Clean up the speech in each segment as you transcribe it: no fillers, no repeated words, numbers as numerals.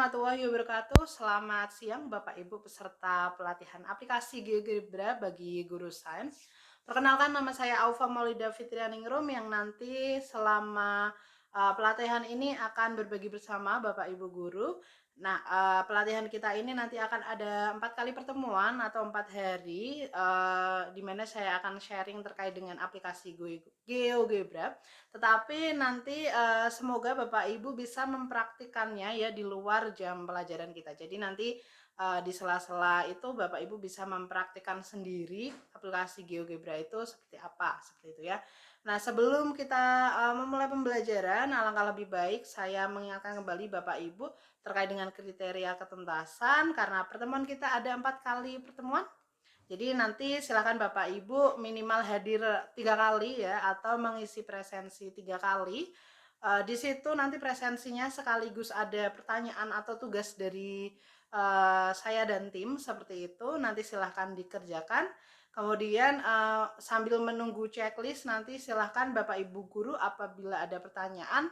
warahmatullahi wabarakatuh. Selamat siang Bapak Ibu peserta pelatihan aplikasi GeoGebra bagi guru sains. Perkenalkan, nama saya Aufa Maulida Fitrianingrum yang nanti selama pelatihan ini akan berbagi bersama Bapak Ibu guru. Nah, pelatihan kita ini nanti akan ada 4 kali pertemuan atau 4 hari, di mana saya akan sharing terkait dengan aplikasi GeoGebra. Tetapi nanti semoga Bapak Ibu bisa mempraktikannya ya di luar jam pelajaran kita. Jadi nanti di sela-sela itu Bapak Ibu bisa mempraktikkan sendiri aplikasi GeoGebra itu seperti apa, seperti itu ya. Nah, sebelum kita memulai pembelajaran, alangkah lebih baik saya mengingatkan kembali Bapak Ibu terkait dengan kriteria ketuntasan, karena pertemuan kita ada 4 kali pertemuan. Jadi nanti silakan Bapak Ibu minimal hadir 3 kali ya, atau mengisi presensi 3 kali. Di situ nanti presensinya sekaligus ada pertanyaan atau tugas dari saya dan tim seperti itu. Nanti silahkan dikerjakan. Kemudian sambil menunggu checklist, nanti silahkan Bapak Ibu guru apabila ada pertanyaan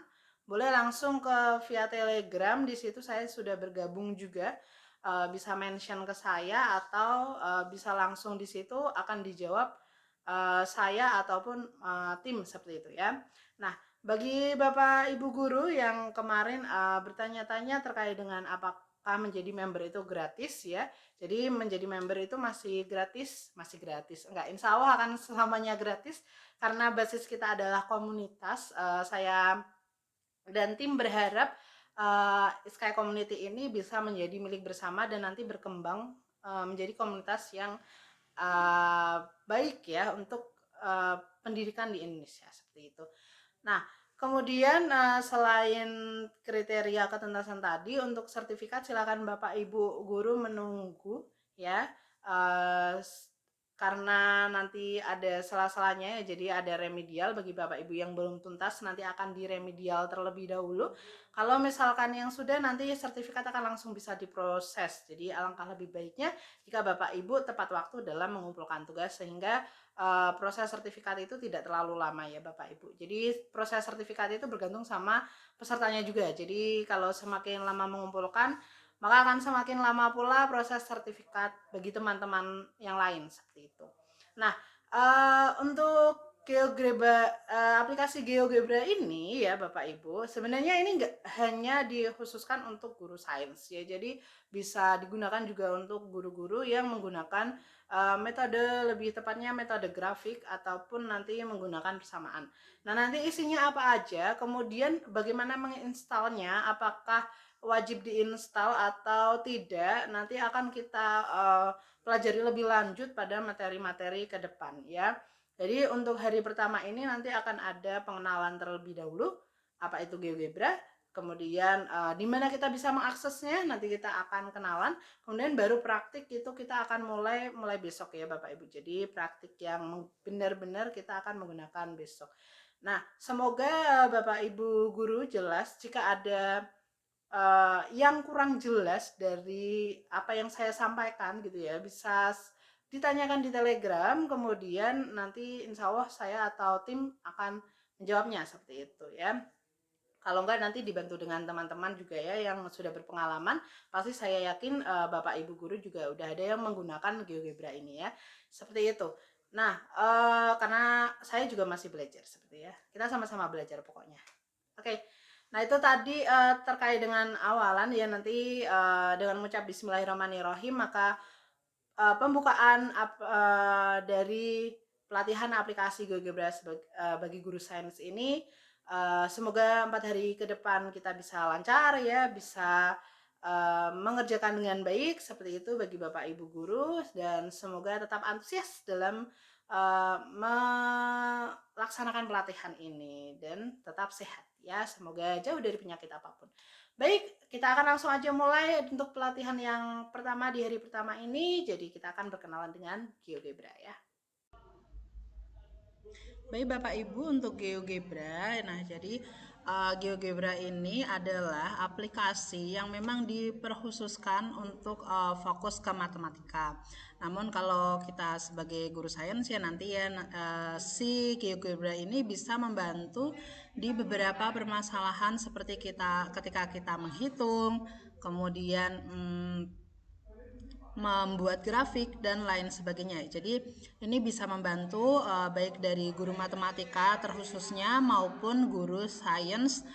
boleh langsung ke via Telegram. Di situ saya sudah bergabung juga. Bisa mention ke saya atau bisa langsung di situ akan dijawab saya ataupun tim seperti itu ya. Nah, bagi Bapak Ibu guru yang kemarin bertanya-tanya terkait dengan apakah menjadi member itu gratis ya. Jadi menjadi member itu masih gratis, enggak, insya Allah akan selamanya gratis karena basis kita adalah komunitas. Saya dan tim berharap Sky Community ini bisa menjadi milik bersama dan nanti berkembang menjadi komunitas yang baik ya untuk pendidikan di Indonesia seperti itu. Nah, kemudian selain kriteria ketuntasan tadi, untuk sertifikat silakan Bapak Ibu guru menunggu ya. Uh, karena nanti ada sela-selanya ya, jadi ada remedial bagi Bapak Ibu yang belum tuntas, nanti akan diremedial terlebih dahulu. Kalau misalkan yang sudah, nanti sertifikat akan langsung bisa diproses. Jadi alangkah lebih baiknya jika Bapak Ibu tepat waktu dalam mengumpulkan tugas, sehingga proses sertifikat itu tidak terlalu lama ya Bapak Ibu. Jadi proses sertifikat itu bergantung sama pesertanya juga. Jadi kalau semakin lama mengumpulkan, maka akan semakin lama pula proses sertifikat bagi teman-teman yang lain seperti itu. Nah, untuk aplikasi GeoGebra ini ya Bapak Ibu, sebenarnya ini nggak hanya dikhususkan untuk guru sains ya, jadi bisa digunakan juga untuk guru-guru yang menggunakan metode, lebih tepatnya metode grafik ataupun nanti menggunakan persamaan. Nah, nanti isinya apa aja, kemudian bagaimana menginstalnya, apakah wajib diinstal atau tidak, nanti akan kita pelajari lebih lanjut pada materi-materi ke depan ya. Jadi untuk hari pertama ini nanti akan ada pengenalan terlebih dahulu, apa itu GeoGebra, kemudian di mana kita bisa mengaksesnya, nanti kita akan kenalan, kemudian baru praktik itu kita akan mulai besok ya Bapak Ibu. Jadi praktik yang benar-benar kita akan menggunakan besok. Nah, semoga Bapak Ibu guru jelas. Jika ada yang kurang jelas dari apa yang saya sampaikan gitu ya, bisa ditanyakan di Telegram, kemudian nanti insya Allah saya atau tim akan menjawabnya seperti itu ya. Kalau enggak nanti dibantu dengan teman-teman juga ya yang sudah berpengalaman, pasti saya yakin Bapak Ibu guru juga udah ada yang menggunakan GeoGebra ini ya, seperti itu. Nah, karena saya juga masih belajar seperti ya, kita sama-sama belajar pokoknya. Oke. Nah, itu tadi terkait dengan awalan ya, nanti dengan mengucap bismillahirrahmanirrahim, maka pembukaan dari pelatihan aplikasi GeoGebra bagi guru sains ini, semoga 4 hari ke depan kita bisa lancar ya, bisa mengerjakan dengan baik seperti itu bagi Bapak Ibu guru, dan semoga tetap antusias dalam melaksanakan pelatihan ini dan tetap sehat ya, semoga jauh dari penyakit apapun. Baik, kita akan langsung aja mulai untuk pelatihan yang pertama di hari pertama ini. Jadi kita akan berkenalan dengan GeoGebra ya. Baik Bapak Ibu, untuk GeoGebra, nah jadi GeoGebra ini adalah aplikasi yang memang diperkhususkan untuk fokus ke matematika. Namun kalau kita sebagai guru sains ya nanti ya si GeoGebra ini bisa membantu di beberapa permasalahan seperti ketika kita menghitung, kemudian membuat grafik dan lain sebagainya. Jadi ini bisa membantu baik dari guru matematika terkhususnya maupun guru sains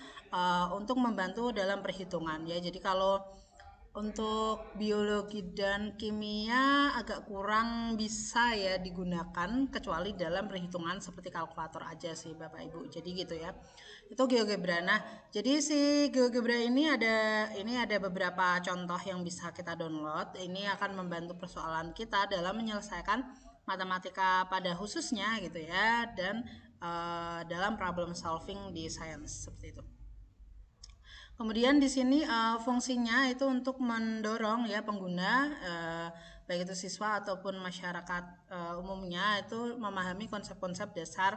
untuk membantu dalam perhitungan ya. Jadi kalau untuk biologi dan kimia agak kurang bisa ya digunakan kecuali dalam perhitungan seperti kalkulator aja sih Bapak Ibu. Jadi gitu ya. Itu GeoGebra. Nah, jadi si GeoGebra ini ada beberapa contoh yang bisa kita download. Ini akan membantu persoalan kita dalam menyelesaikan matematika pada khususnya gitu ya dan dalam problem solving di sains seperti itu. Kemudian di sini fungsinya itu untuk mendorong ya pengguna baik itu siswa ataupun masyarakat umumnya itu memahami konsep-konsep dasar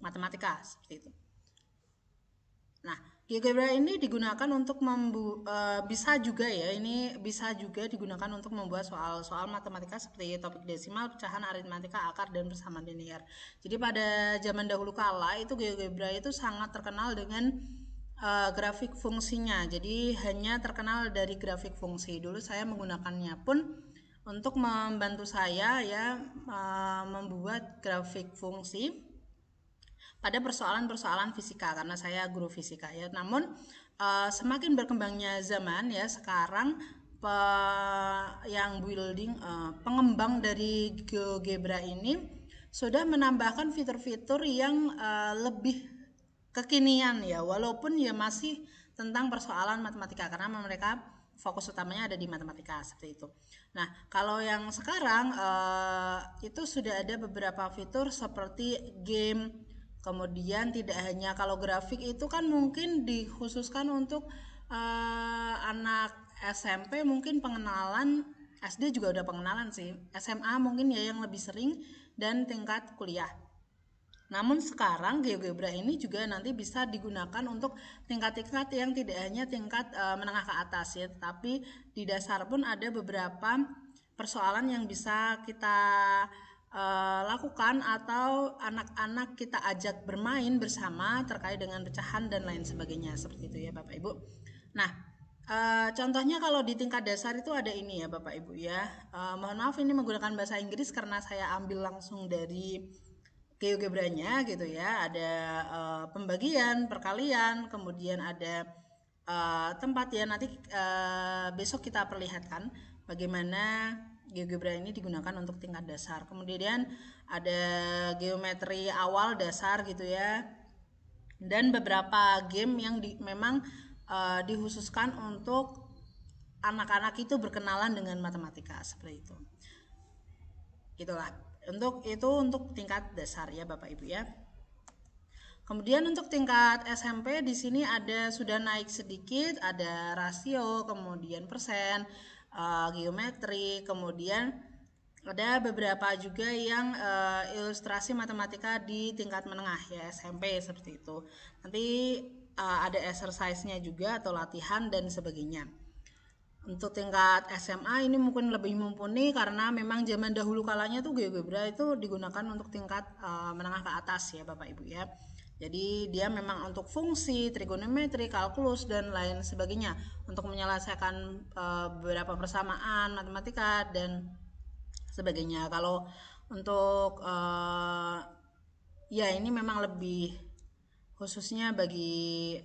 matematika seperti itu. Nah, GeoGebra ini digunakan untuk bisa juga ya, ini bisa juga digunakan untuk membuat soal-soal matematika seperti topik desimal, pecahan aritmatika, akar, dan persamaan linear. Jadi pada zaman dahulu kala itu GeoGebra itu sangat terkenal dengan grafik fungsinya. Jadi hanya terkenal dari grafik fungsi. Dulu saya menggunakannya pun untuk membantu saya ya membuat grafik fungsi pada persoalan-persoalan fisika karena saya guru fisika ya. Namun semakin berkembangnya zaman ya sekarang yang building pengembang dari GeoGebra ini sudah menambahkan fitur-fitur yang lebih kekinian ya, walaupun ya masih tentang persoalan matematika karena mereka fokus utamanya ada di matematika seperti itu. Nah, kalau yang sekarang itu sudah ada beberapa fitur seperti game. Kemudian tidak hanya kalau grafik itu kan mungkin dikhususkan untuk anak SMP mungkin pengenalan, SD juga udah pengenalan sih, SMA mungkin ya yang lebih sering dan tingkat kuliah. Namun sekarang GeoGebra ini juga nanti bisa digunakan untuk tingkat-tingkat yang tidak hanya tingkat menengah ke atas ya, tetapi di dasar pun ada beberapa persoalan yang bisa kita lakukan atau anak-anak kita ajak bermain bersama terkait dengan pecahan dan lain sebagainya seperti itu ya Bapak Ibu. Nah, contohnya kalau di tingkat dasar itu ada ini ya Bapak Ibu ya. Mohon maaf ini menggunakan bahasa Inggris karena saya ambil langsung dari GeoGebra-nya gitu ya. Ada pembagian, perkalian, kemudian ada tempat ya nanti besok kita perlihatkan bagaimana GeoGebra ini digunakan untuk tingkat dasar. Kemudian ada geometri awal dasar gitu ya. Dan beberapa game yang memang dikhususkan untuk anak-anak itu berkenalan dengan matematika seperti itu. Gitulah. Untuk tingkat dasar ya Bapak Ibu ya. Kemudian untuk tingkat SMP di sini ada sudah naik sedikit, ada rasio, kemudian persen, geometri, kemudian ada beberapa juga yang ilustrasi matematika di tingkat menengah ya SMP seperti itu. Nanti ada exercise-nya juga atau latihan dan sebagainya. Untuk tingkat SMA ini mungkin lebih mumpuni karena memang zaman dahulu kalanya tuh GeoGebra itu digunakan untuk tingkat menengah ke atas ya Bapak Ibu ya. Jadi dia memang untuk fungsi, trigonometri, kalkulus dan lain sebagainya untuk menyelesaikan beberapa persamaan matematika dan sebagainya. Kalau untuk ya ini memang lebih khususnya bagi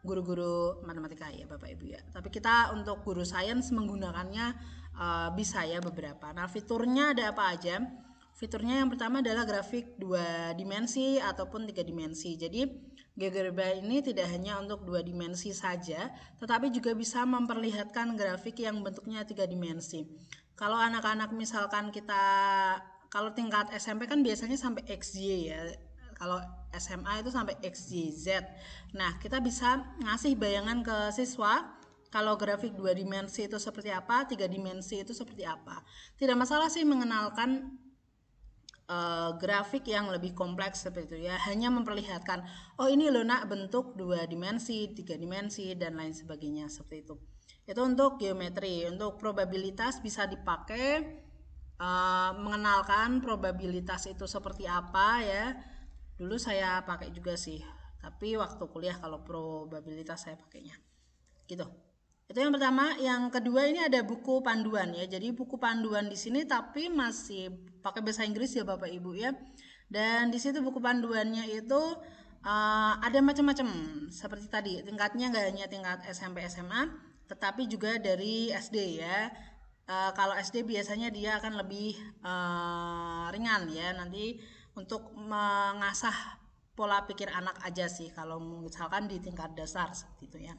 guru-guru matematika ya Bapak Ibu ya. Tapi kita untuk guru sains menggunakannya bisa ya beberapa. Nah, fiturnya ada apa aja? Fiturnya yang pertama adalah grafik 2 dimensi ataupun 3 dimensi. Jadi GeoGebra ini tidak hanya untuk 2 dimensi saja, tetapi juga bisa memperlihatkan grafik yang bentuknya 3 dimensi. Kalau anak-anak misalkan kalau tingkat SMP kan biasanya sampai XY ya. Kalau SMA itu sampai XYZ. Nah, kita bisa ngasih bayangan ke siswa kalau grafik 2 dimensi itu seperti apa, 3 dimensi itu seperti apa. Tidak masalah sih mengenalkan grafik yang lebih kompleks seperti itu ya, hanya memperlihatkan oh ini loh nak bentuk 2 dimensi, 3 dimensi dan lain sebagainya seperti itu. Itu untuk geometri. Untuk probabilitas bisa dipakai mengenalkan probabilitas itu seperti apa ya. Dulu saya pakai juga sih, tapi waktu kuliah kalau probabilitas saya pakainya gitu. Itu yang pertama. Yang kedua ini ada buku panduan ya. Jadi buku panduan di sini tapi masih pakai bahasa Inggris ya Bapak Ibu ya. Dan di situ buku panduannya itu ada macam-macam. Seperti tadi, tingkatnya nggak hanya tingkat SMP SMA, tetapi juga dari SD ya. Kalau SD biasanya dia akan lebih ringan ya. Nanti untuk mengasah pola pikir anak aja sih kalau misalkan di tingkat dasar seperti itu ya.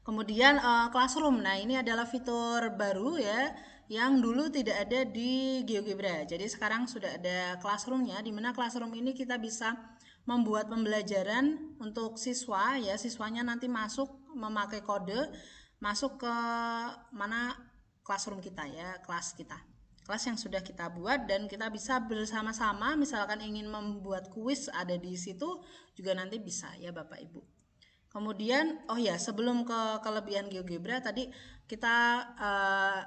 Kemudian classroom. Nah, ini adalah fitur baru ya yang dulu tidak ada di GeoGebra. Jadi sekarang sudah ada classroomnya, di mana classroom ini kita bisa membuat pembelajaran untuk siswa ya. Siswanya nanti masuk memakai kode, masuk ke mana classroom kita ya, kelas kita. Kelas yang sudah kita buat dan kita bisa bersama-sama misalkan ingin membuat kuis ada di situ juga nanti bisa ya Bapak Ibu. Kemudian, oh ya, sebelum ke kelebihan GeoGebra tadi kita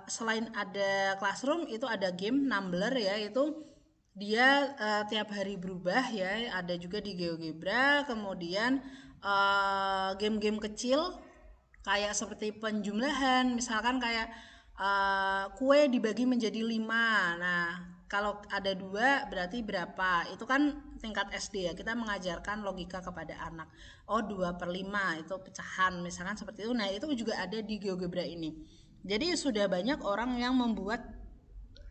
selain ada classroom itu ada game Numbler ya, itu dia tiap hari berubah ya. Ada juga di GeoGebra. Kemudian game-game kecil kayak seperti penjumlahan, misalkan kayak kue dibagi menjadi 5. Nah, kalau ada 2 berarti berapa? Itu kan tingkat SD ya, kita mengajarkan logika kepada anak. Oh, 2/5 itu pecahan, misalkan seperti itu. Nah, itu juga ada di GeoGebra ini. Jadi sudah banyak orang yang membuat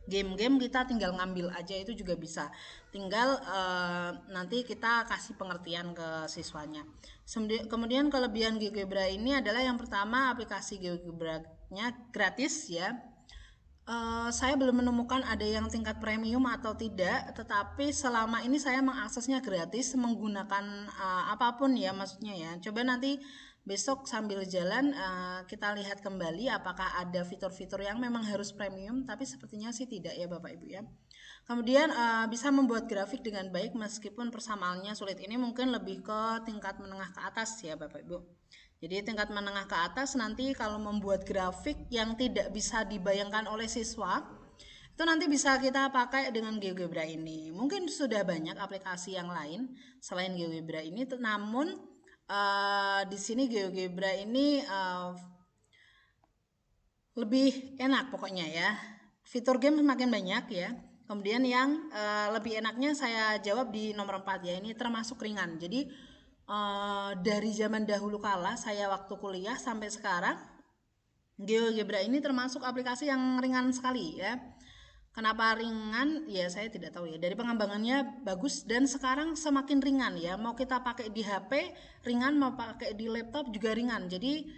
game-game, kita tinggal ngambil aja, itu juga bisa. Tinggal nanti kita kasih pengertian ke siswanya. Kemudian kelebihan GeoGebra ini adalah yang pertama, aplikasi GeoGebra-nya gratis ya. Saya belum menemukan ada yang tingkat premium atau tidak, tetapi selama ini saya mengaksesnya gratis menggunakan apapun ya, maksudnya ya. Coba nanti besok sambil jalan kita lihat kembali apakah ada fitur-fitur yang memang harus premium, tapi sepertinya sih tidak ya Bapak Ibu ya. Kemudian bisa membuat grafik dengan baik meskipun persamaannya sulit. Ini mungkin lebih ke tingkat menengah ke atas ya Bapak Ibu. Jadi tingkat menengah ke atas nanti kalau membuat grafik yang tidak bisa dibayangkan oleh siswa, itu nanti bisa kita pakai dengan GeoGebra ini. Mungkin sudah banyak aplikasi yang lain selain GeoGebra ini, namun di sini GeoGebra ini lebih enak pokoknya ya. Fitur game semakin banyak ya. Kemudian yang lebih enaknya saya jawab di nomor 4 ya. Ini termasuk ringan. Jadi dari zaman dahulu kala saya waktu kuliah sampai sekarang, GeoGebra ini termasuk aplikasi yang ringan sekali ya. Kenapa ringan? Ya saya tidak tahu ya. Dari pengembangannya bagus dan sekarang semakin ringan ya. Mau kita pakai di HP ringan, mau pakai di laptop juga ringan. Jadi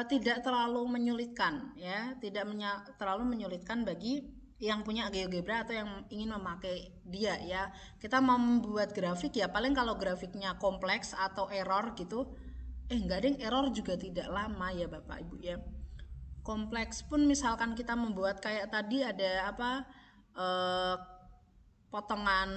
tidak terlalu menyulitkan ya, tidak terlalu menyulitkan bagi yang punya GeoGebra atau yang ingin memakai dia ya. Kita mau membuat grafik ya paling kalau grafiknya kompleks atau error gitu, enggak deh, error juga tidak lama ya Bapak Ibu ya. Kompleks pun misalkan kita membuat kayak tadi ada apa potongan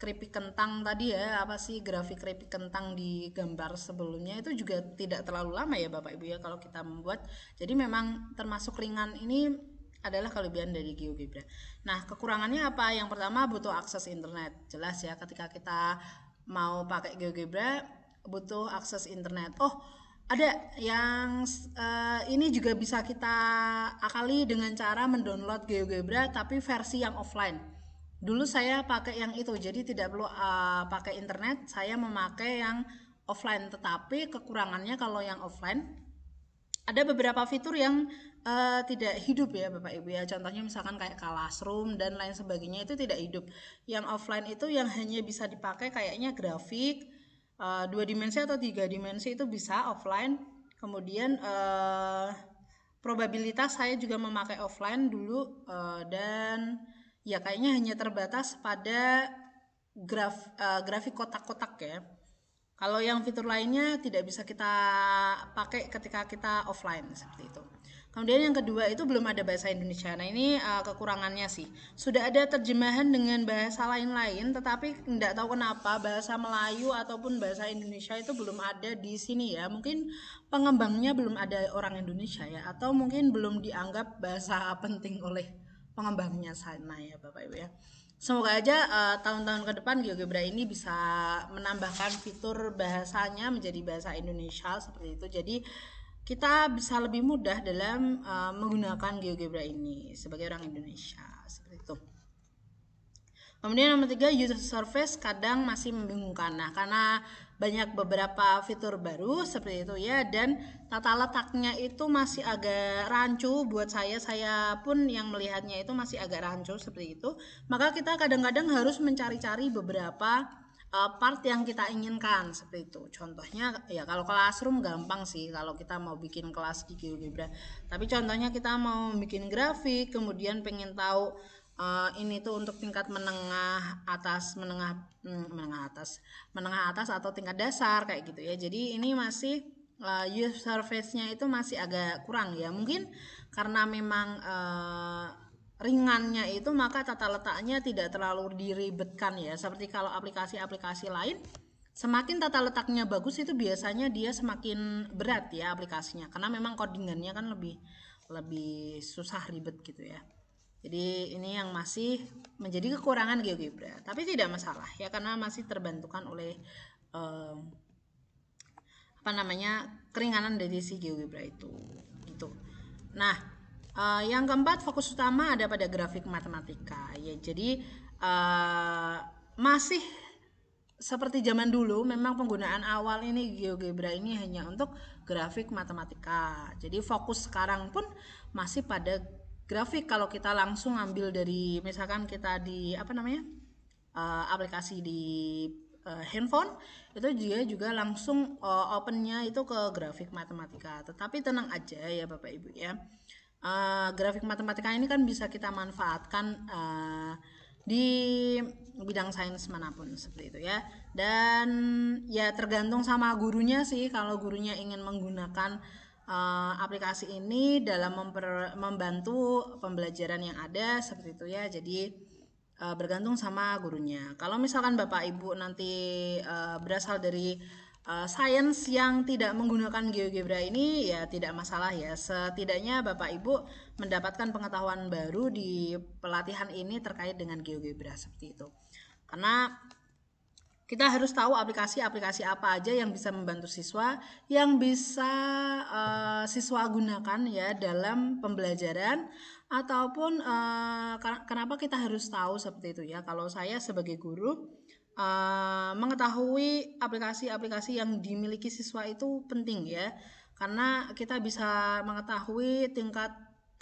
keripik kentang tadi ya, apa sih grafik keripik kentang di gambar sebelumnya, itu juga tidak terlalu lama ya Bapak Ibu ya kalau kita membuat. Jadi memang termasuk ringan. Ini adalah kelebihan dari GeoGebra. Nah, kekurangannya apa? Yang pertama butuh akses internet. Jelas ya, ketika kita mau pakai GeoGebra butuh akses internet. Oh, ada yang ini juga bisa kita akali dengan cara mendownload GeoGebra tapi versi yang offline. Dulu saya pakai yang itu, jadi tidak perlu pakai internet, saya memakai yang offline. Tetapi kekurangannya kalau yang offline ada beberapa fitur yang tidak hidup ya Bapak Ibu ya. Contohnya misalkan kayak classroom dan lain sebagainya itu tidak hidup. Yang offline itu yang hanya bisa dipakai kayaknya grafik 2 dimensi atau 3 dimensi itu bisa offline. Kemudian probabilitas saya juga memakai offline dulu dan ya kayaknya hanya terbatas pada grafik kotak-kotak ya. Kalau yang fitur lainnya tidak bisa kita pakai ketika kita offline seperti itu. Kemudian yang kedua itu belum ada bahasa Indonesia. Nah ini kekurangannya sih. Sudah ada terjemahan dengan bahasa lain-lain, tetapi tidak tahu kenapa bahasa Melayu ataupun bahasa Indonesia itu belum ada di sini ya. Mungkin pengembangnya belum ada orang Indonesia ya, atau mungkin belum dianggap bahasa penting oleh pengembangnya sana ya Bapak Ibu ya. Semoga aja tahun-tahun ke depan GeoGebra ini bisa menambahkan fitur bahasanya menjadi bahasa Indonesia seperti itu. Jadi kita bisa lebih mudah dalam menggunakan GeoGebra ini sebagai orang Indonesia seperti itu. Kemudian nomor 3, user surface kadang masih membingungkan. Nah, karena banyak beberapa fitur baru seperti itu ya, dan tata letaknya itu masih agak rancu buat saya pun yang melihatnya itu masih agak rancu seperti itu. Maka kita kadang-kadang harus mencari-cari beberapa part yang kita inginkan seperti itu. Contohnya ya kalau classroom gampang sih kalau kita mau bikin kelas di GeoGebra. Tapi contohnya kita mau bikin grafik, kemudian pengen tahu ini tuh untuk tingkat menengah atas, menengah atas atau tingkat dasar kayak gitu ya. Jadi ini masih user surface-nya itu masih agak kurang ya. Mungkin karena memang ringannya itu maka tata letaknya tidak terlalu diribetkan ya. Seperti kalau aplikasi-aplikasi lain semakin tata letaknya bagus itu biasanya dia semakin berat ya aplikasinya karena memang codingannya kan lebih susah ribet gitu ya. Jadi ini yang masih menjadi kekurangan GeoGebra, tapi tidak masalah ya karena masih terbantukan oleh keringanan dari si GeoGebra itu. Gitu. Nah, yang keempat fokus utama ada pada grafik matematika ya. Jadi masih seperti zaman dulu, memang penggunaan awal ini GeoGebra ini hanya untuk grafik matematika. Jadi fokus sekarang pun masih pada grafik. Kalau kita langsung ambil dari misalkan kita di aplikasi di handphone itu dia juga langsung opennya itu ke grafik matematika. Tetapi tenang aja ya Bapak Ibu ya, grafik matematika ini kan bisa kita manfaatkan di bidang sains manapun seperti itu ya. Dan ya tergantung sama gurunya sih, kalau gurunya ingin menggunakan aplikasi ini dalam membantu pembelajaran yang ada seperti itu ya. Jadi bergantung sama gurunya. Kalau misalkan Bapak Ibu nanti berasal dari sains yang tidak menggunakan GeoGebra ini ya tidak masalah ya. Setidaknya Bapak Ibu mendapatkan pengetahuan baru di pelatihan ini terkait dengan GeoGebra seperti itu. Karena kita harus tahu aplikasi-aplikasi apa aja yang bisa membantu siswa, yang bisa siswa gunakan ya dalam pembelajaran, ataupun kenapa kita harus tahu seperti itu ya. Kalau saya sebagai guru mengetahui aplikasi-aplikasi yang dimiliki siswa itu penting ya, karena kita bisa mengetahui tingkat,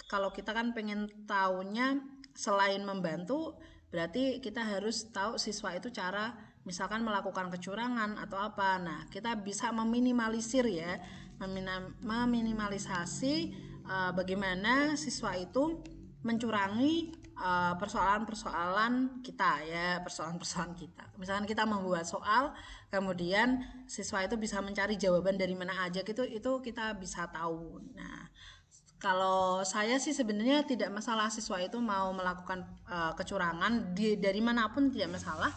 kalau kita kan pengen tahunya selain membantu berarti kita harus tahu siswa itu cara misalkan melakukan kecurangan atau apa. Nah, kita bisa meminimalisir ya, meminimalisasi bagaimana siswa itu mencurangi persoalan-persoalan kita ya, persoalan-persoalan kita. Misalkan kita membuat soal, kemudian siswa itu bisa mencari jawaban dari mana aja gitu, itu kita bisa tahu. Nah, kalau saya sih sebenarnya tidak masalah siswa itu mau melakukan kecurangan dari manapun, tidak masalah.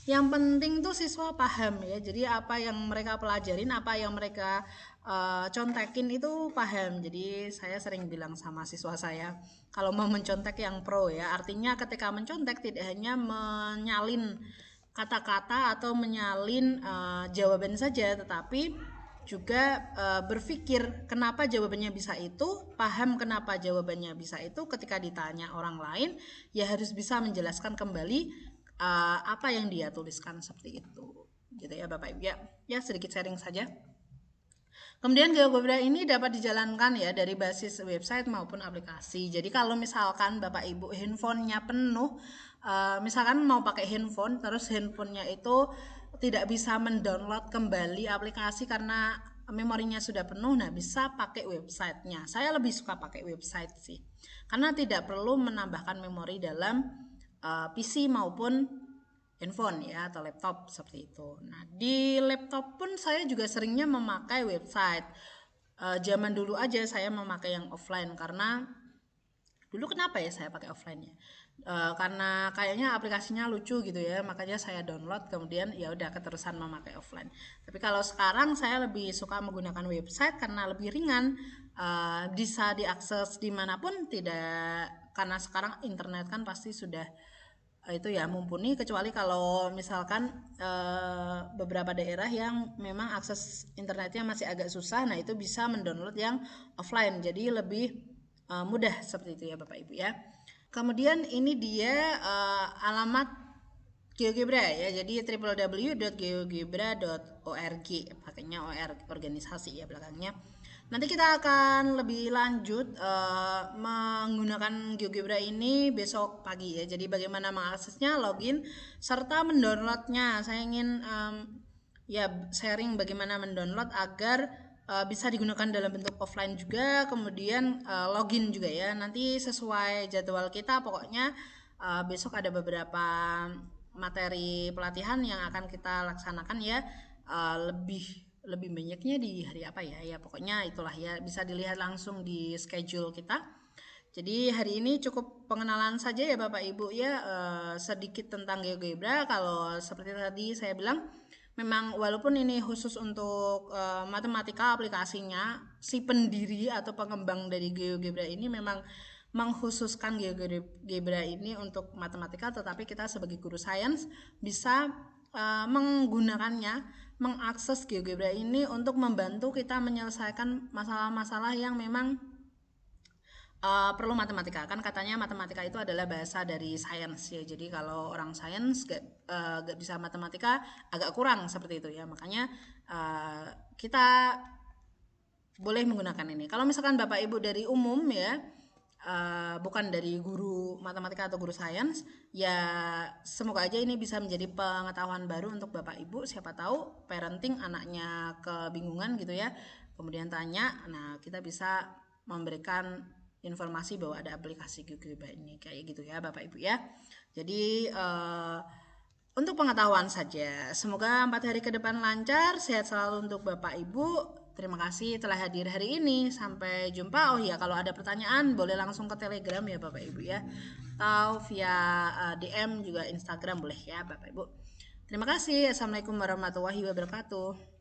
Yang penting tuh siswa paham ya. Jadi apa yang mereka pelajarin, apa yang mereka contekin itu paham. Jadi saya sering bilang sama siswa saya, kalau mau mencontek yang pro ya. Artinya ketika mencontek tidak hanya menyalin kata-kata atau menyalin jawaban saja, tetapi juga berpikir kenapa jawabannya bisa itu, paham kenapa jawabannya bisa itu, ketika ditanya orang lain ya harus bisa menjelaskan kembali apa yang dia tuliskan seperti itu gitu ya Bapak Ibu ya sedikit sharing saja. Kemudian GeoGebra ini dapat dijalankan ya dari basis website maupun aplikasi. Jadi kalau misalkan Bapak Ibu handphonenya penuh, misalkan mau pakai handphone terus handphonenya itu tidak bisa mendownload kembali aplikasi karena memorinya sudah penuh, nah bisa pakai websitenya. Saya lebih suka pakai website sih, karena tidak perlu menambahkan memori dalam PC maupun handphone ya atau laptop seperti itu. Nah, di laptop pun saya juga seringnya memakai website. Zaman dulu aja saya memakai yang offline karena dulu kenapa ya saya pakai offline ya? Karena kayaknya aplikasinya lucu gitu ya, makanya saya download kemudian ya udah keterusan memakai offline. Tapi kalau sekarang saya lebih suka menggunakan website karena lebih ringan, bisa diakses dimanapun, tidak karena sekarang internet kan pasti sudah itu ya mumpuni, kecuali kalau misalkan beberapa daerah yang memang akses internetnya masih agak susah, nah itu bisa mendownload yang offline jadi lebih mudah seperti itu ya Bapak Ibu ya. Kemudian ini dia alamat GeoGebra ya, jadi www.geogebra.org, pakainya organisasi ya belakangnya. Nanti kita akan lebih lanjut menggunakan GeoGebra ini besok pagi ya. Jadi bagaimana mengaksesnya, login, serta mendownloadnya. Saya ingin ya sharing bagaimana mendownload agar bisa digunakan dalam bentuk offline juga, kemudian login juga ya. Nanti sesuai jadwal kita, pokoknya besok ada beberapa materi pelatihan yang akan kita laksanakan ya. Lebih banyaknya di hari apa ya, ya pokoknya itulah ya, bisa dilihat langsung di schedule kita. Jadi hari ini cukup pengenalan saja ya Bapak Ibu ya, sedikit tentang GeoGebra. Kalau seperti tadi saya bilang, memang walaupun ini khusus untuk matematika, aplikasinya si pendiri atau pengembang dari GeoGebra ini memang mengkhususkan GeoGebra ini untuk matematika, tetapi kita sebagai guru sains bisa menggunakannya, mengakses GeoGebra ini untuk membantu kita menyelesaikan masalah-masalah yang memang perlu matematika. Kan katanya matematika itu adalah bahasa dari sains ya, jadi kalau orang sains gak bisa matematika agak kurang seperti itu ya, makanya kita boleh menggunakan ini. Kalau misalkan Bapak Ibu dari umum ya, bukan dari guru matematika atau guru sains, ya semoga aja ini bisa menjadi pengetahuan baru untuk Bapak Ibu. Siapa tahu parenting anaknya kebingungan gitu ya, kemudian tanya, nah kita bisa memberikan informasi bahwa ada aplikasi GeoGebra ini kayak gitu ya Bapak Ibu ya. Jadi untuk pengetahuan saja. Semoga 4 hari ke depan lancar, sehat selalu untuk Bapak Ibu. Terima kasih telah hadir hari ini. Sampai jumpa. Oh iya, kalau ada pertanyaan boleh langsung ke Telegram ya Bapak Ibu ya. Atau via DM juga Instagram boleh ya Bapak Ibu. Terima kasih. Assalamualaikum warahmatullahi wabarakatuh.